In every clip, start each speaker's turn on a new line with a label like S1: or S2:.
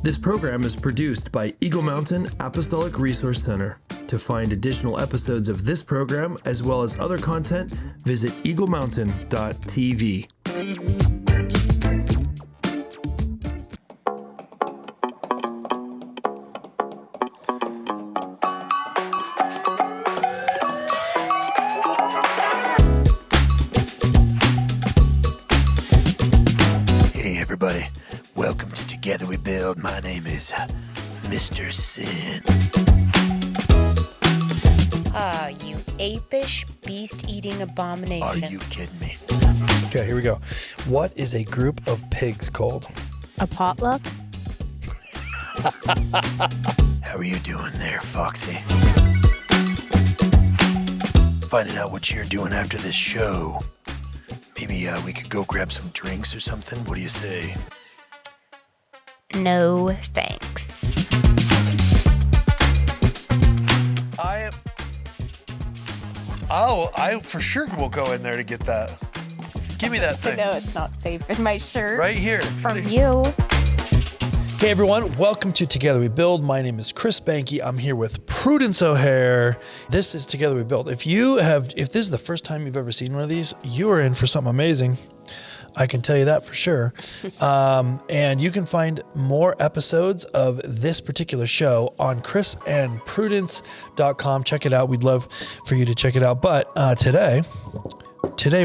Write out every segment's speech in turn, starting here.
S1: This program is produced by Eagle Mountain Apostolic Resource Center. To find additional episodes of this program, as well as other content, visit eaglemountain.tv.
S2: Hey everybody, welcome to Together We Build. My name is Mr. Sin.
S3: You apish, beast-eating abomination.
S2: Are you kidding me?
S4: Okay, here we go. What is a group of pigs called?
S3: A potluck?
S2: How are you doing there, Foxy? Finding out what you're doing after this show. Maybe we could go grab some drinks or something. What do you say?
S3: No, thanks.
S4: I for sure will go in there to get that. Give me that thing.
S3: No, it's not safe in my shirt.
S4: Right here.
S3: From you.
S4: Hey everyone, welcome to Together We Build. My name is Chris Behnke. I'm here with Prudence O'Haire. This is Together We Build. If this is the first time you've ever seen one of these, you are in for something amazing. I can tell you that for sure. And you can find more episodes of this particular show on chrisandprudence.com. Check it out. We'd love for you to check it out. But today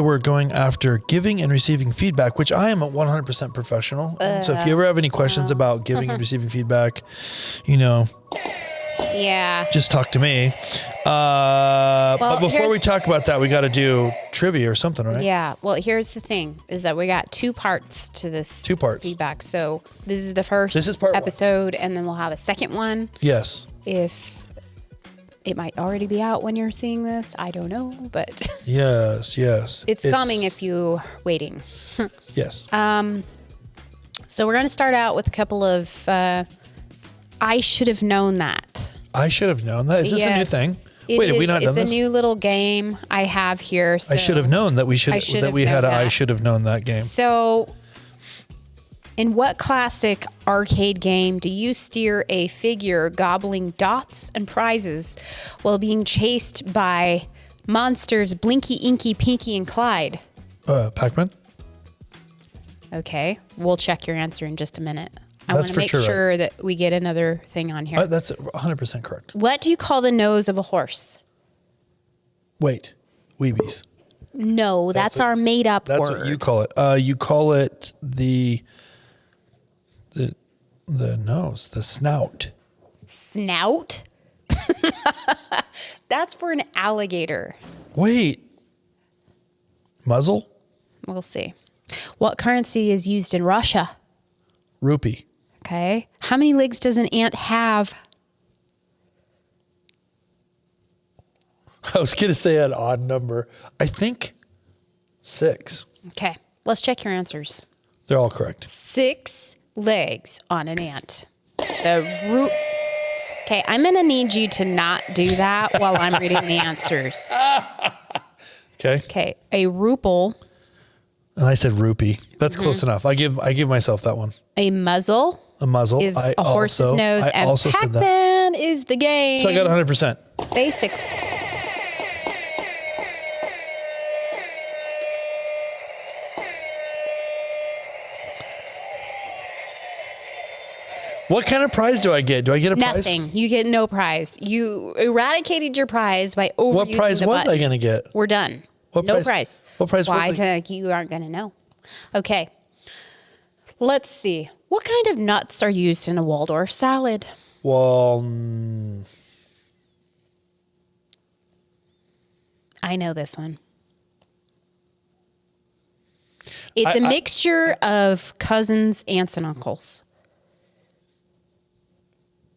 S4: we're going after giving and receiving feedback, which I am a 100% professional. And so if you ever have any questions about giving and receiving feedback,
S3: Yeah.
S4: just talk to me. But before we talk about that, we got to do trivia or something, right?
S3: Yeah. Well, here's the thing, is that we got two parts to this feedback. So this is the first
S4: part
S3: episode, and then we'll have a second one.
S4: Yes.
S3: If it might already be out when you're seeing this, I don't know, but
S4: Yes.
S3: it's coming if you're waiting.
S4: Yes.
S3: So we're going to start out with a couple of I should have known that.
S4: I should have known that. Is this a new thing? Wait, have we not done this?
S3: It's a new little game I have here. So
S4: I should have known that we had a I should have known that game.
S3: So, in what classic arcade game do you steer a figure gobbling dots and prizes while being chased by monsters Blinky, Inky, Pinky, and Clyde?
S4: Pac-Man?
S3: Okay, we'll check your answer in just a minute. I want
S4: That's
S3: to make
S4: for sure right.
S3: that we get another thing on here.
S4: That's 100% correct.
S3: What do you call the nose of a horse?
S4: Wait, Weebies.
S3: No, that's our made-up word.
S4: That's what you call it. You call it the nose, the snout.
S3: Snout? That's for an alligator.
S4: Wait. Muzzle?
S3: We'll see. What currency is used in Russia?
S4: Rupee.
S3: Okay. How many legs does an ant have?
S4: I was going to say an odd number. I think 6.
S3: Okay. Let's check your answers.
S4: They're all correct.
S3: 6 legs on an ant. Okay, I'm going to need you to not do that while I'm reading the answers.
S4: Okay.
S3: Okay. A ruple.
S4: And I said rupee. That's close enough. I give myself that one.
S3: A muzzle.
S4: A muzzle
S3: Is a horse's nose. And
S4: also said that.
S3: Pac-Man is the game.
S4: So I got 100%.
S3: Basically.
S4: What kind of prize do I get? Do I get a prize?
S3: Nothing. You get no prize. You eradicated your prize by overusing
S4: What prize
S3: the
S4: was
S3: button.
S4: I going to get?
S3: We're done.
S4: What
S3: no
S4: prize?
S3: prize.
S4: What prize
S3: Why?
S4: was I?
S3: You aren't going to know. Okay. Let's see. What kind of nuts are used in a Waldorf salad?
S4: Well,
S3: I know this one. It's a mixture of cousins, aunts, and uncles.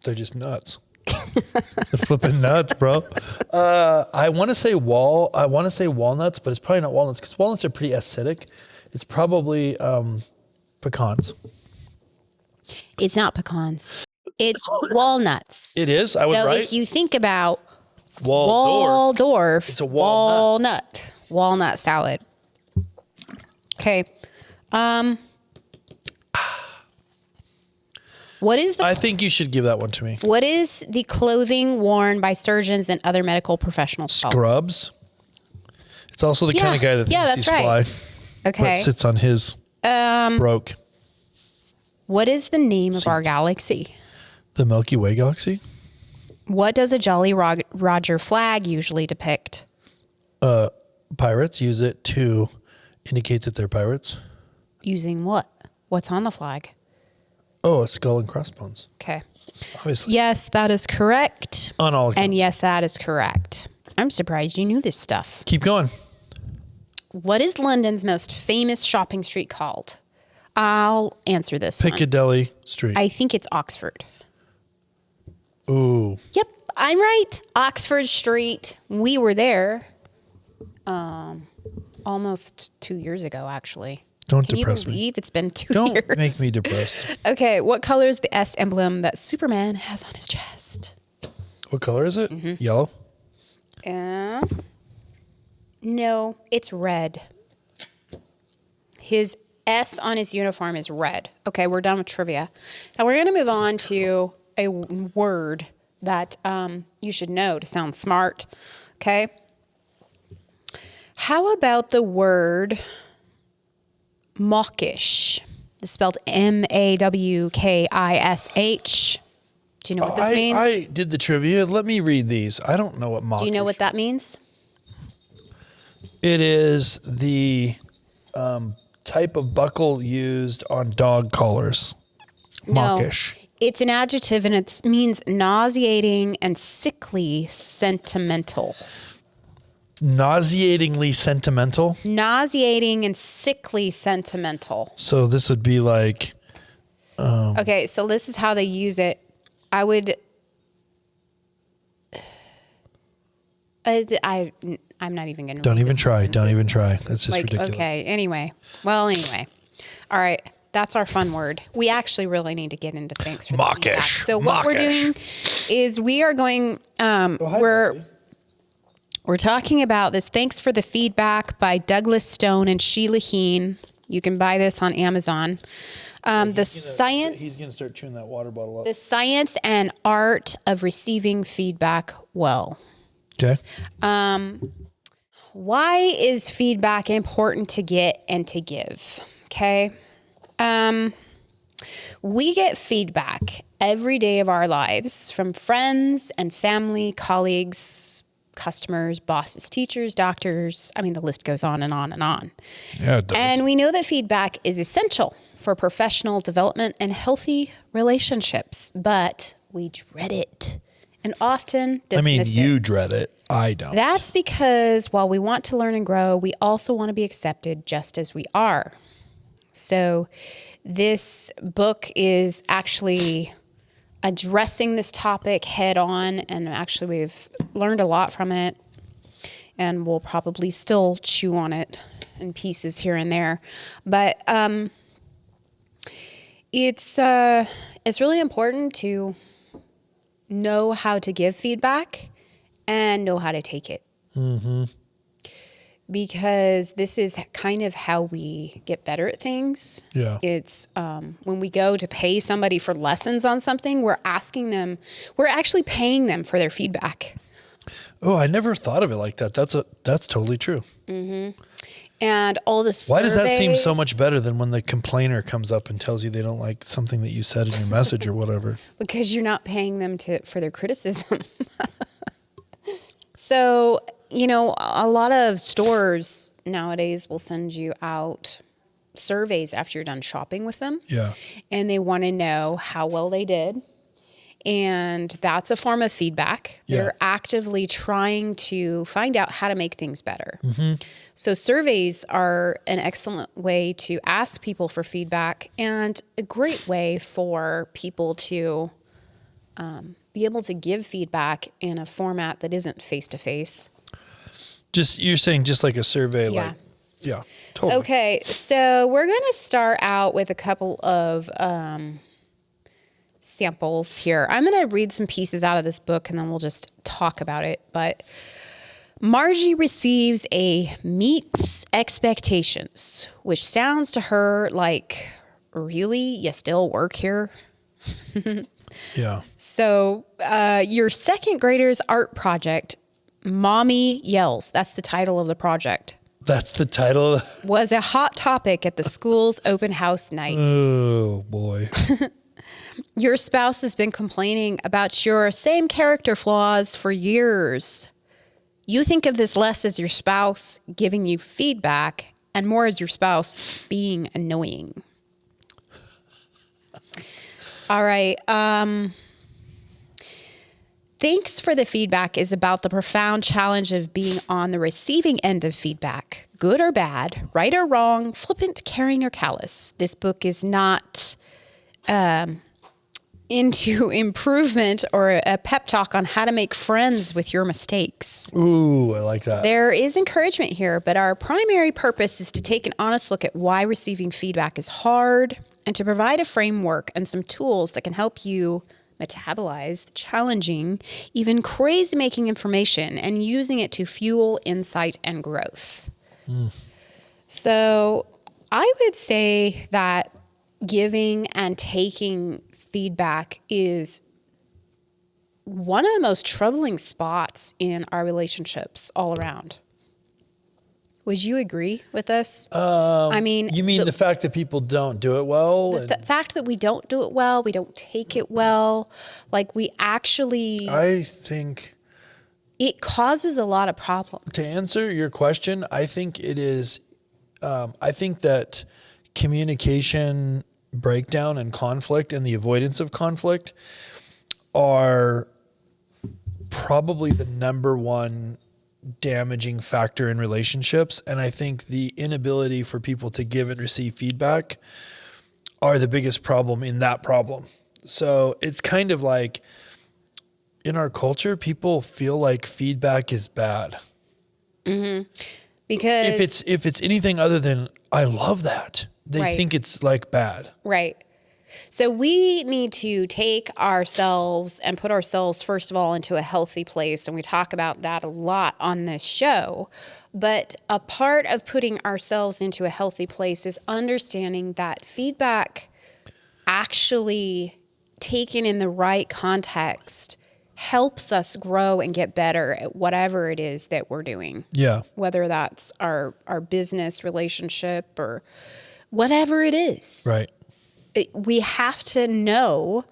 S4: they're just nuts. They're flipping nuts, bro. I want to say walnuts, but it's probably not walnuts because walnuts are pretty acidic. It's probably pecans.
S3: It's not pecans. It's walnuts.
S4: It is? I was
S3: so
S4: right?
S3: if you think about
S4: Waldorf. It's a walnut.
S3: Walnut salad. Okay.
S4: I think you should give that one to me.
S3: What is the clothing worn by surgeons and other medical professionals?
S4: Scrubs. It's also the kind of guy that thinks he's fly.
S3: Okay.
S4: But sits on his broke.
S3: What is the name of our galaxy?
S4: The Milky Way galaxy?
S3: What does a Jolly Roger flag usually depict?
S4: Pirates use it to indicate that they're pirates.
S3: Using what? What's on the flag?
S4: Oh, a skull and crossbones.
S3: Okay.
S4: Obviously.
S3: Yes, that is correct.
S4: On all accounts.
S3: And yes, that is correct. I'm surprised you knew this stuff.
S4: Keep going.
S3: What is London's most famous shopping street called? I'll answer this one.
S4: Piccadilly Street.
S3: I think it's Oxford.
S4: Ooh.
S3: Yep, I'm right. Oxford Street. We were there almost 2 years ago, actually.
S4: Don't
S3: Can
S4: depress
S3: you
S4: me.
S3: believe it's been 2 years?
S4: Don't make me depressed.
S3: Okay, what color is the S emblem that Superman has on his chest?
S4: What color is it?
S3: Mm-hmm.
S4: Yellow?
S3: No, it's red. His S on his uniform is red. Okay, we're done with trivia. Now we're going to move on to a word that you should know to sound smart. Okay? How about the word mawkish? It's spelled M-A-W-K-I-S-H. Do you know what this means?
S4: I did the trivia. Let me read these. I don't know what mawkish.
S3: Do you know what that means?
S4: It is the type of buckle used on dog collars. Mawkish.
S3: No, it's an adjective and it means nauseating and sickly sentimental.
S4: Nauseatingly sentimental?
S3: Nauseating and sickly sentimental.
S4: So this would be like...
S3: Okay, so this is how they use it. I would... I'm not even going to...
S4: Don't even try. Don't even try. That's just ridiculous.
S3: Okay, anyway. Well, anyway. All right. That's our fun word. We actually really need to get into thanks for the feedback.
S4: Mawkish.
S3: So what we're doing is we are going... We're talking about this Thanks for the Feedback by Douglas Stone and Sheila Heen. You can buy this on Amazon. He's going
S4: to start chewing that water bottle up.
S3: The science and art of receiving feedback well.
S4: Okay.
S3: Why is feedback important to get and to give? Okay. We get feedback every day of our lives from friends and family, colleagues, customers, bosses, teachers, doctors. I mean, the list goes on and on and on.
S4: Yeah, it does.
S3: And we know that feedback is essential for professional development and healthy relationships, but we dread it and often dismiss it.
S4: You dread it. I don't.
S3: That's because while we want to learn and grow, we also want to be accepted just as we are. So this book is actually addressing this topic head on, and actually we've learned a lot from it, and we'll probably still chew on it in pieces here and there. But it's really important to know how to give feedback and know how to take it. Mm-hmm. Because this is kind of how we get better at things.
S4: Yeah.
S3: It's when we go to pay somebody for lessons on something, we're actually paying them for their feedback.
S4: Oh, I never thought of it like that. That's totally true.
S3: Mm-hmm. And all the surveys.
S4: Why does that seem so much better than when the complainer comes up and tells you they don't like something that you said in your message or whatever?
S3: Because you're not paying them for their criticism. So, a lot of stores nowadays will send you out surveys after you're done shopping with them.
S4: Yeah.
S3: And they want to know how well they did. And that's a form of feedback.
S4: Yeah.
S3: They're actively trying to find out how to make things better.
S4: Mm-hmm.
S3: So surveys are an excellent way to ask people for feedback and a great way for people to be able to give feedback in a format that isn't face-to-face.
S4: You're saying just like a survey,
S3: Yeah.
S4: Yeah, totally.
S3: Okay, so we're going to start out with a couple of samples here. I'm going to read some pieces out of this book and then we'll just talk about it. But Margie receives a meets expectations, which sounds to her like, really? You still work here?
S4: Yeah.
S3: So your second grader's art project, Mommy Yells, that's the title of the project,
S4: That's the title.
S3: was a hot topic at the school's open house night.
S4: Oh, boy.
S3: Your spouse has been complaining about your same character flaws for years. You think of this less as your spouse giving you feedback and more as your spouse being annoying. All right. Thanks for the feedback is about the profound challenge of being on the receiving end of feedback, good or bad, right or wrong, flippant, caring, or callous. This book is not into improvement or a pep talk on how to make friends with your mistakes.
S4: Ooh, I like that.
S3: There is encouragement here, but our primary purpose is to take an honest look at why receiving feedback is hard and to provide a framework and some tools that can help you metabolize challenging, even crazy-making information and using it to fuel insight and growth. So I would say that giving and taking feedback is one of the most troubling spots in our relationships all around. Would you agree with this? I mean,
S4: You mean the fact that people don't do it well?
S3: the fact that we don't do it well, we don't take it well, like we actually,
S4: I think,
S3: it causes a lot of problems.
S4: to answer your question, I think it is, I think that communication breakdown and conflict and the avoidance of conflict are probably the number one damaging factor in relationships. And I think the inability for people to give and receive feedback are the biggest problem in that problem. So it's kind of like in our culture, people feel like feedback is bad.
S3: Because
S4: If it's anything other than, I love that, they
S3: Right.
S4: think it's like bad.
S3: right. So we need to take ourselves and put ourselves, first of all, into a healthy place. And we talk about that a lot on this show. But a part of putting ourselves into a healthy place is understanding that feedback actually taken in the right context helps us grow and get better at whatever it is that we're doing.
S4: Yeah.
S3: Whether that's our business relationship or whatever it is.
S4: Right.
S3: We have to know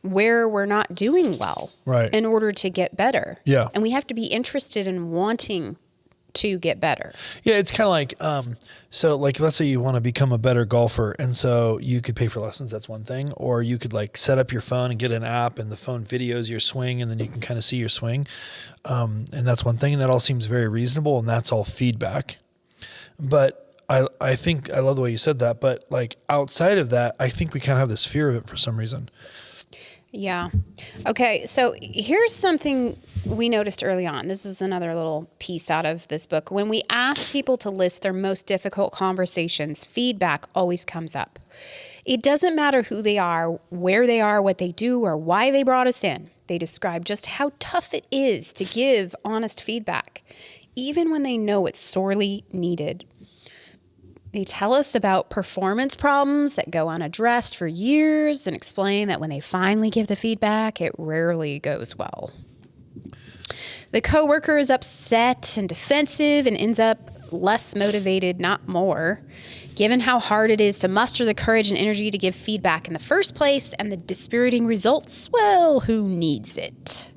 S3: where we're not doing well
S4: Right.
S3: in order to get better.
S4: Yeah.
S3: And we have to be interested in wanting to get better.
S4: Yeah, it's kind of like, so like, let's say you want to become a better golfer, and so you could pay for lessons. That's one thing. Or you could like set up your phone and get an app, and the phone videos your swing, and then you can kind of see your swing. And that's one thing, and that all seems very reasonable, and that's all feedback. But I think I love the way you said that. But like outside of that, I think we kind of have this fear of it for some reason.
S3: Yeah. Okay. So here's something we noticed early on. This is another little piece out of this book. When we ask people to list their most difficult conversations, feedback always comes up. It doesn't matter who they are, where they are, what they do, or why they brought us in. They describe just how tough it is to give honest feedback, even when they know it's sorely needed. They tell us about performance problems that go unaddressed for years and explain that when they finally give the feedback, it rarely goes well. The coworker is upset and defensive and ends up less motivated, not more, given how hard it is to muster the courage and energy to give feedback in the first place and the dispiriting results. Well, who needs it?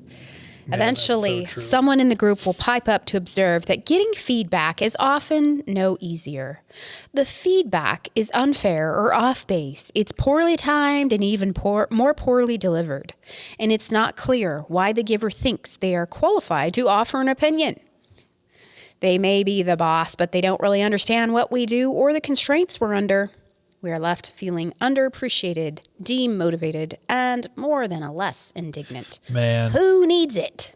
S3: Eventually, someone in the group will pipe up to observe that getting feedback is often no easier. The feedback is unfair or off base. It's poorly timed and even more poorly delivered. And it's not clear why the giver thinks they are qualified to offer an opinion. They may be the boss, but they don't really understand what we do or the constraints we're under. We are left feeling underappreciated, demotivated, and more than a less indignant.
S4: Man.
S3: Who needs it?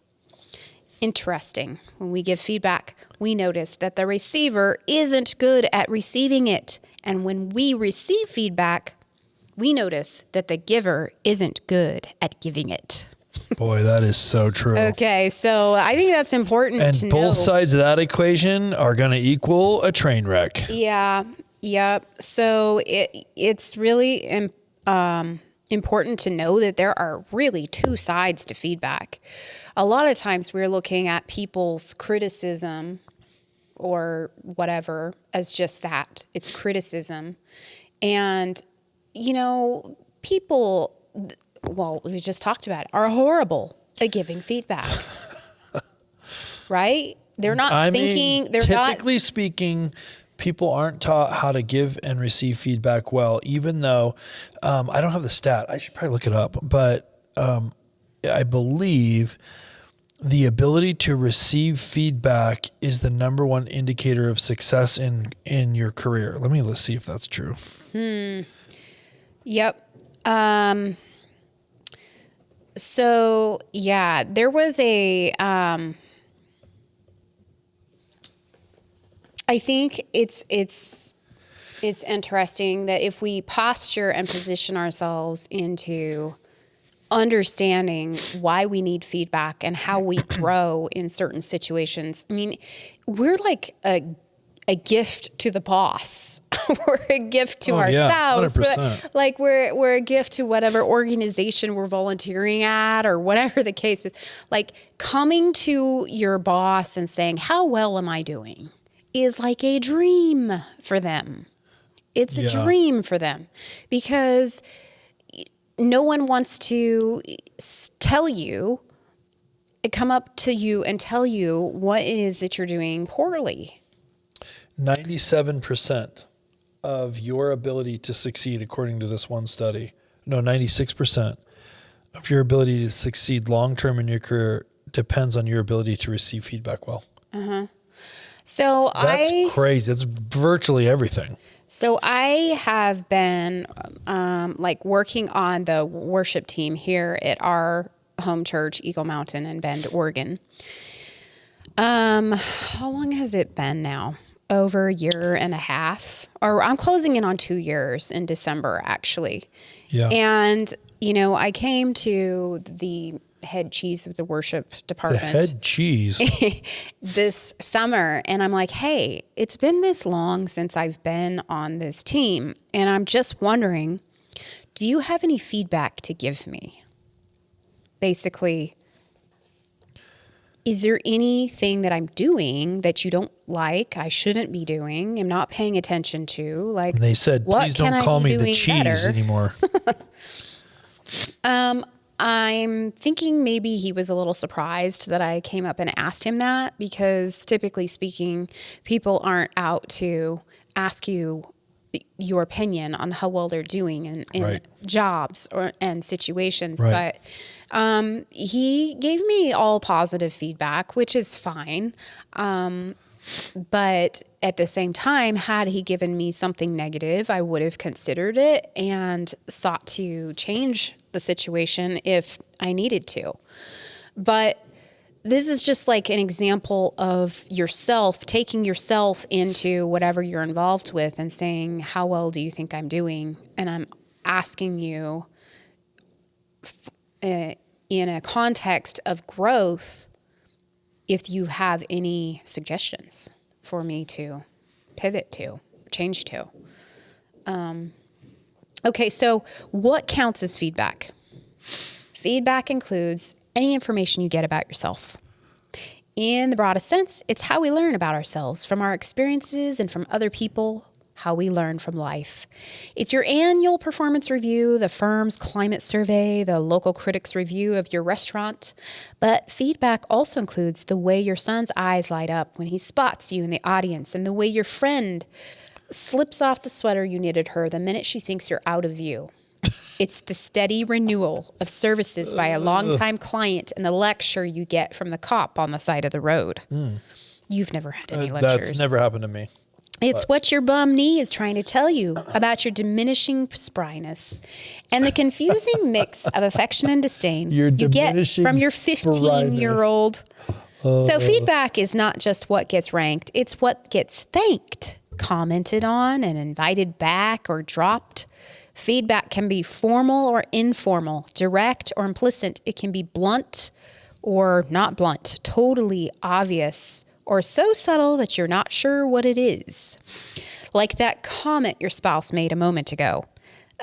S3: Interesting. When we give feedback, we notice that the receiver isn't good at receiving it. And when we receive feedback, we notice that the giver isn't good at giving it.
S4: Boy, that is so true.
S3: Okay, so I think that's important
S4: And
S3: to
S4: both
S3: know.
S4: sides of that equation are going to equal a train wreck.
S3: Yeah. So it's really important to know that there are really two sides to feedback. A lot of times we're looking at people's criticism or whatever as just that. It's criticism. And, people, well, we just talked about it, are horrible at giving feedback. Right? They're not thinking.
S4: Typically speaking, people aren't taught how to give and receive feedback well, even though I don't have the stat. I should probably look it up. But I believe the ability to receive feedback is the number one indicator of success in your career. Let's see if that's true.
S3: Yep. So yeah, there was I think it's interesting that if we posture and position ourselves into understanding why we need feedback and how we grow in certain situations. I mean, we're like a gift to the boss. We're a gift to our spouse.
S4: 100%.
S3: We're a gift to whatever organization we're volunteering at or whatever the case is. Like coming to your boss and saying, "How well am I doing?" is like a dream for them. It's a dream for them because no one wants to come up to you and tell you what it is that you're doing poorly.
S4: 97% of your ability to succeed, according to this one study, 96% of your ability to succeed long-term in your career depends on your ability to receive feedback well.
S3: Uh-huh. So
S4: that's crazy. That's virtually everything.
S3: So I have been working on the worship team here at our home church, Eagle Mountain in Bend, Oregon. How long has it been now? Over a year and a half, or I'm closing in on 2 years in December, actually.
S4: Yeah.
S3: And, I came to the head cheese of the worship department.
S4: The head cheese?
S3: This summer. And I'm like, hey, it's been this long since I've been on this team. And I'm just wondering, do you have any feedback to give me? Basically, is there anything that I'm doing that you don't like, I shouldn't be doing, I'm not paying attention to? Like,
S4: and they said, please don't call me the cheese anymore.
S3: I'm thinking maybe he was a little surprised that I came up and asked him that because typically speaking, people aren't out to ask you your opinion on how well they're doing in jobs and situations.
S4: Right.
S3: But he gave me all positive feedback, which is fine. But at the same time, had he given me something negative, I would have considered it and sought to change the situation if I needed to. But this is just like an example of yourself, taking yourself into whatever you're involved with and saying, how well do you think I'm doing? And I'm asking you in a context of growth, if you have any suggestions for me to pivot to, change to. Okay, so what counts as feedback? Feedback includes any information you get about yourself. In the broadest sense, it's how we learn about ourselves from our experiences and from other people, how we learn from life. It's your annual performance review, the firm's climate survey, the local critic's review of your restaurant. But feedback also includes the way your son's eyes light up when he spots you in the audience and the way your friend slips off the sweater you knitted her the minute she thinks you're out of view. It's the steady renewal of services by a longtime client and the lecture you get from the cop on the side of the road. You've never had any lectures.
S4: That's never happened to me.
S3: It's what your bum knee is trying to tell you about your diminishing spryness and the confusing mix of affection and disdain you get from your 15-year-old. So feedback is not just what gets ranked, it's what gets thanked, commented on, and invited back or dropped. Feedback can be formal or informal, direct or implicit. It can be blunt or not blunt, totally obvious, or so subtle that you're not sure what it is. Like that comment your spouse made a moment ago.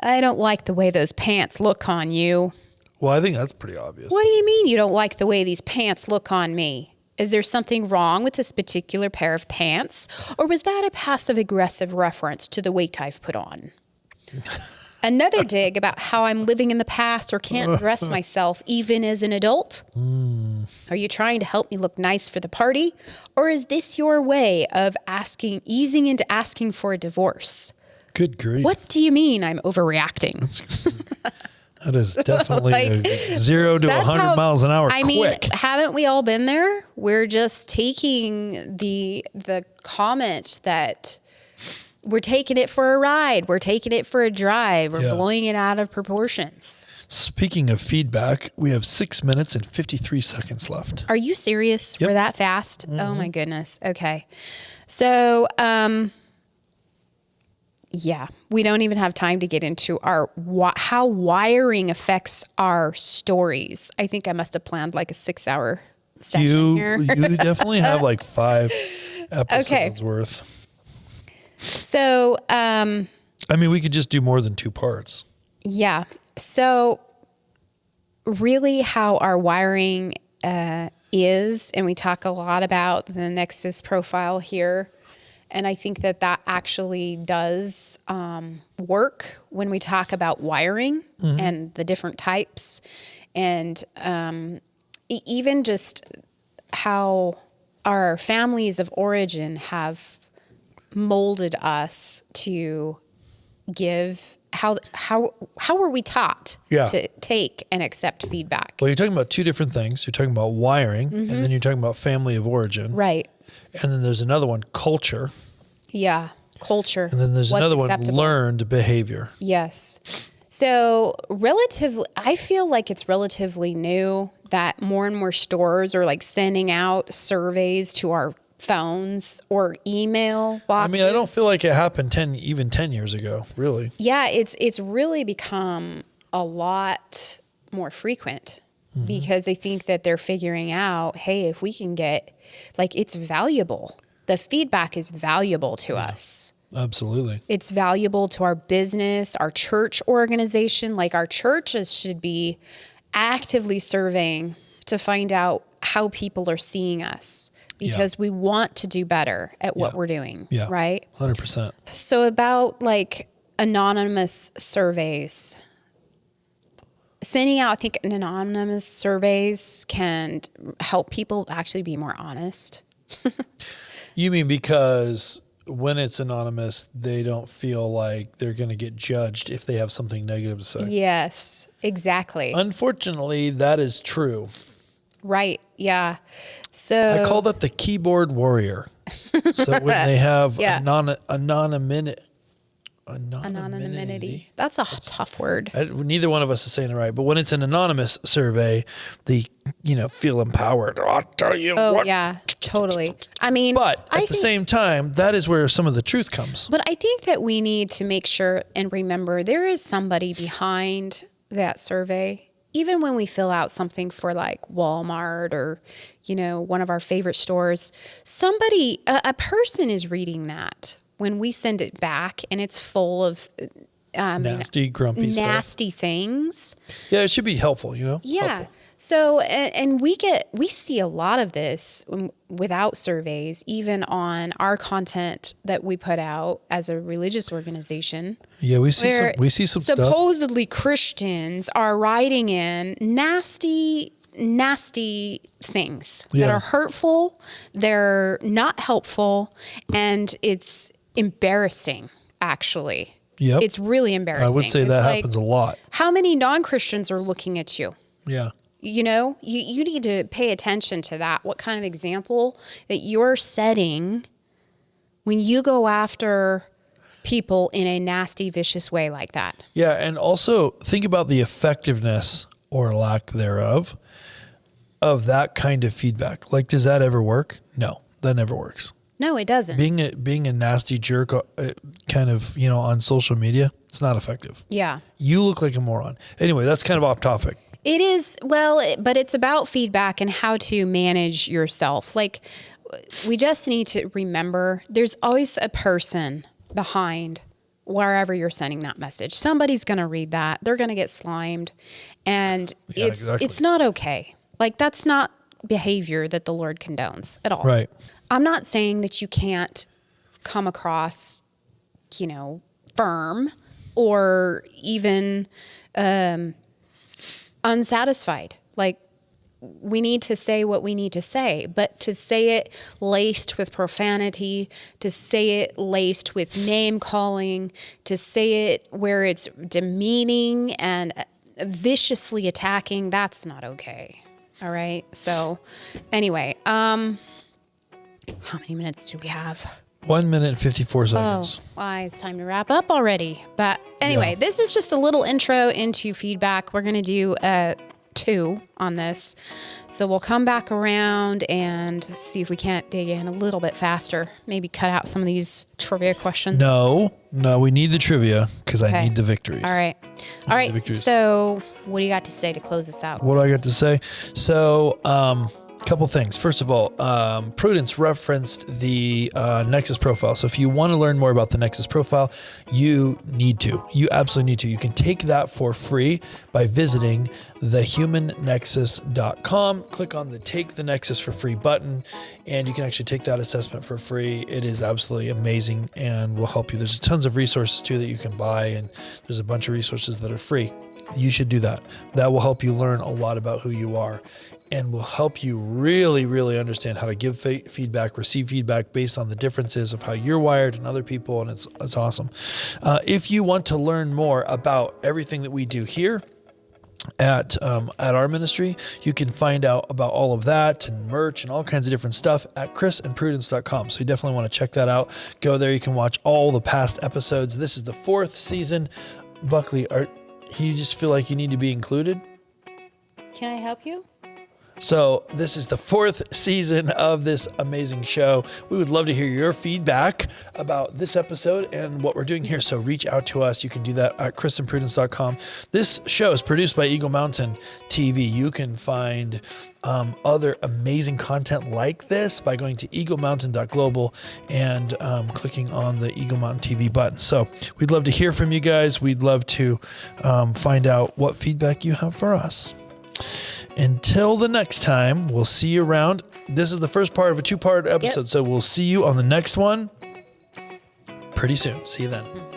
S3: I don't like the way those pants look on you.
S4: Well, I think that's pretty obvious.
S3: What do you mean you don't like the way these pants look on me? Is there something wrong with this particular pair of pants? Or was that a passive-aggressive reference to the weight I've put on? Another dig about how I'm living in the past or can't dress myself even as an adult? Are you trying to help me look nice for the party? Or is this your way of easing into asking for a divorce?
S4: Good grief.
S3: What do you mean I'm overreacting?
S4: That is definitely
S3: Like,
S4: 0 to 100 miles an hour
S3: I mean,
S4: quick.
S3: haven't we all been there? We're just taking the comment that we're taking it for a ride. We're taking it for a drive. We're blowing it out of proportions.
S4: Speaking of feedback, we have 6 minutes and 53 seconds left.
S3: Are you serious?
S4: Yep.
S3: We're that fast? Oh my goodness. Okay. So, yeah, we don't even have time to get into how wiring affects our stories. I think I must have planned like a 6-hour session here.
S4: You definitely have like 5 episodes worth.
S3: So,
S4: I mean, we could just do more than 2 parts.
S3: yeah. So really how our wiring is, and we talk a lot about the Nexus profile here. And I think that actually does work when we talk about wiring and the different types. And even just how our families of origin have molded us to give, how were we taught to take and accept feedback?
S4: Well, you're talking about 2 different things. You're talking about wiring, and then you're talking about family of origin.
S3: Right.
S4: And then there's another one, culture.
S3: Yeah, culture.
S4: And then there's
S3: What's
S4: another
S3: acceptable.
S4: one, learned behavior.
S3: Yes. So I feel like it's relatively new that more and more stores are like sending out surveys to our phones or email boxes.
S4: I mean, I don't feel like it happened 10 years ago, really.
S3: Yeah, it's really become a lot more frequent because I think that they're figuring out, hey, if we can get, like, it's valuable. The feedback is valuable to us.
S4: Absolutely.
S3: It's valuable to our business, our church organization. Like, our churches should be actively surveying to find out how people are seeing us because we want to do better at what we're doing. Yeah. Right?
S4: 100%.
S3: So about like anonymous surveys, sending out, I think anonymous surveys can help people actually be more honest.
S4: You mean because when it's anonymous, they don't feel like they're going to get judged if they have something negative to say?
S3: Yes, exactly.
S4: Unfortunately, that is true.
S3: Right. Yeah. So
S4: I call that the keyboard warrior. So when they have anonymity.
S3: That's a tough word.
S4: Neither one of us is saying it right, but when it's an anonymous survey, they feel empowered. Oh, I'll tell you what.
S3: Oh yeah, totally. I mean,
S4: but at the same time, that is where some of the truth comes.
S3: But I think that we need to make sure and remember there is somebody behind that survey. Even when we fill out something for like Walmart or, one of our favorite stores, a person is reading that when we send it back and it's full of
S4: nasty, grumpy
S3: nasty things.
S4: Yeah, it should be helpful,
S3: Yeah.
S4: Helpful.
S3: So, and we see a lot of this without surveys, even on our content that we put out as a religious organization.
S4: Yeah, we see some stuff.
S3: Supposedly Christians are writing in nasty things that are hurtful. They're not helpful, and it's embarrassing, actually.
S4: Yep.
S3: It's really embarrassing.
S4: I would say that happens a lot.
S3: How many non-Christians are looking at you?
S4: Yeah.
S3: You need to pay attention to that. What kind of example that you're setting when you go after people in a nasty, vicious way like that.
S4: Yeah. And also think about the effectiveness or lack thereof of that kind of feedback. Like, does that ever work? No, that never works.
S3: No, it doesn't.
S4: Being a nasty jerk kind of, on social media, it's not effective.
S3: Yeah.
S4: You look like a moron. Anyway, that's kind of off topic.
S3: It is, but it's about feedback and how to manage yourself. Like, we just need to remember there's always a person behind wherever you're sending that message. Somebody's going to read that. They're going to get slimed. And it's not okay. Like, that's not behavior that the Lord condones at all.
S4: Right.
S3: I'm not saying that you can't come across, firm or even unsatisfied. Like, we need to say what we need to say, but to say it laced with profanity, to say it laced with name calling, to say it where it's demeaning and viciously attacking, that's not okay. All right. So anyway, how many minutes do we have?
S4: 1 minute and 54 seconds.
S3: It's time to wrap up already. But anyway, This is just a little intro into feedback. We're going to do 2 on this. So we'll come back around and see if we can't dig in a little bit faster. Maybe cut out some of these trivia questions.
S4: No, we need the trivia because I need the victories.
S3: All right. So what do you got to say to close this out?
S4: What do I got to say? So, couple things. First of all, Prudence referenced the Nexus profile. So if you want to learn more about the Nexus profile, you absolutely need to. You can take that for free by visiting thehumannexus.com. Click on the Take the Nexus for Free button, and you can actually take that assessment for free. It is absolutely amazing and will help you. There's tons of resources too that you can buy, and there's a bunch of resources that are free. You should do that. That will help you learn a lot about who you are, and will help you really, really understand how to give feedback, receive feedback based on the differences of how you're wired and other people, and it's awesome. If you want to learn more about everything that we do here at our ministry, you can find out about all of that and merch and all kinds of different stuff at chrisandprudence.com. So you definitely want to check that out. Go there. You can watch all the past episodes. This is the 4th season. Buckley, you just feel like you need to be included?
S3: Can I help you?
S4: So this is the 4th season of this amazing show. We would love to hear your feedback about this episode and what we're doing here. So reach out to us. You can do that at chrisandprudence.com. This show is produced by Eagle Mountain TV. You can find other amazing content like this by going to eaglemountain.global and clicking on the Eagle Mountain TV button. So we'd love to hear from you guys. We'd love to find out what feedback you have for us. Until the next time, we'll see you around. This is the first part of a 2-part episode, so we'll see you on the next one pretty soon. See you then.